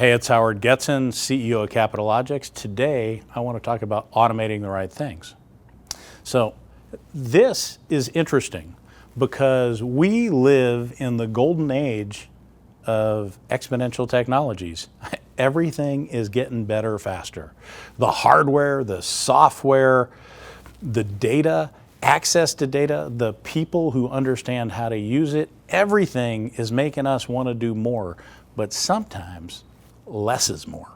Hey, it's Howard Getson, CEO of Capitalogics. Today, I want to talk about automating the right things. So this is interesting because we live in the golden age of exponential technologies. Everything is getting better faster. The hardware, the software, the data, access to data, the people who understand how to use it, everything is making us want to do more, but sometimes less is more.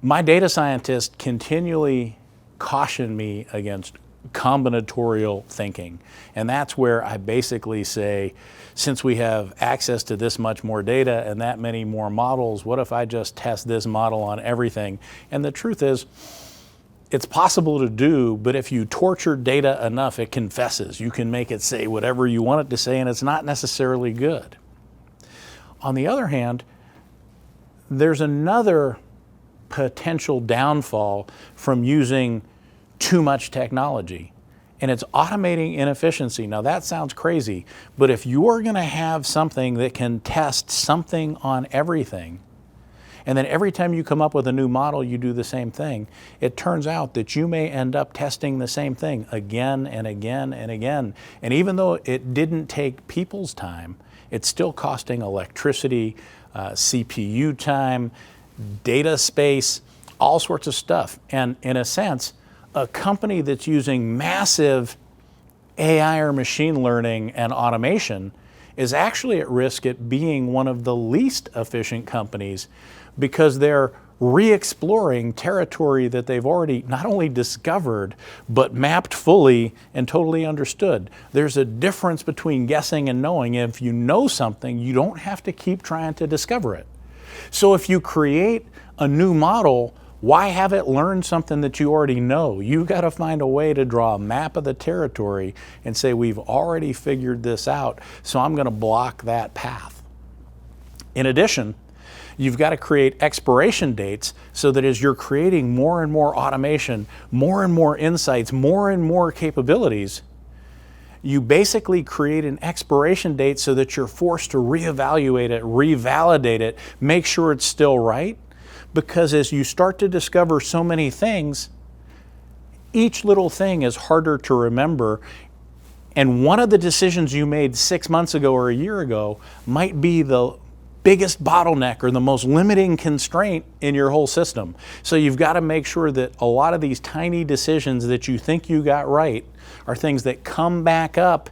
My data scientists continually caution me against combinatorial thinking. And that's where I basically say, since we have access to this much more data and that many more models, what if I just test this model on everything? And the truth is, it's possible to do, but if you torture data enough, it confesses. You can make it say whatever you want it to say, and it's not necessarily good. On the other hand, there's another potential downfall from using too much technology, and it's automating inefficiency. Now that sounds crazy, but if you're going to have something that can test something on everything, and then every time you come up with a new model, you do the same thing, it turns out that you may end up testing the same thing again and again and again. And even though it didn't take people's time, it's still costing electricity, CPU time, data space, all sorts of stuff. And in a sense, a company that's using massive AI or machine learning and automation is actually at risk at being one of the least efficient companies because they're re-exploring territory that they've already not only discovered, but mapped fully and totally understood. There's a difference between guessing and knowing. If you know something, you don't have to keep trying to discover it. So if you create a new model, why have it learn something that you already know? You got to find a way to draw a map of the territory and say, we've already figured this out, so I'm going to block that path. In addition, you've got to create expiration dates so that as you're creating more and more automation, more and more insights, more and more capabilities, you basically create an expiration date so that you're forced to reevaluate it, revalidate it, make sure it's still right. Because as you start to discover so many things, each little thing is harder to remember. And one of the decisions you made 6 months ago or a year ago might be the biggest bottleneck or the most limiting constraint in your whole system. So you've got to make sure that a lot of these tiny decisions that you think you got right are things that come back up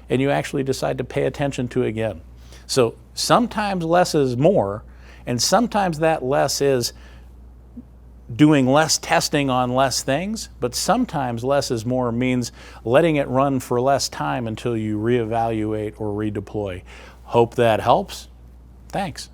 and you actually decide to pay attention to again. So sometimes less is more, and sometimes that less is doing less testing on less things, but sometimes less is more means letting it run for less time until you reevaluate or redeploy. Hope that helps. Thanks.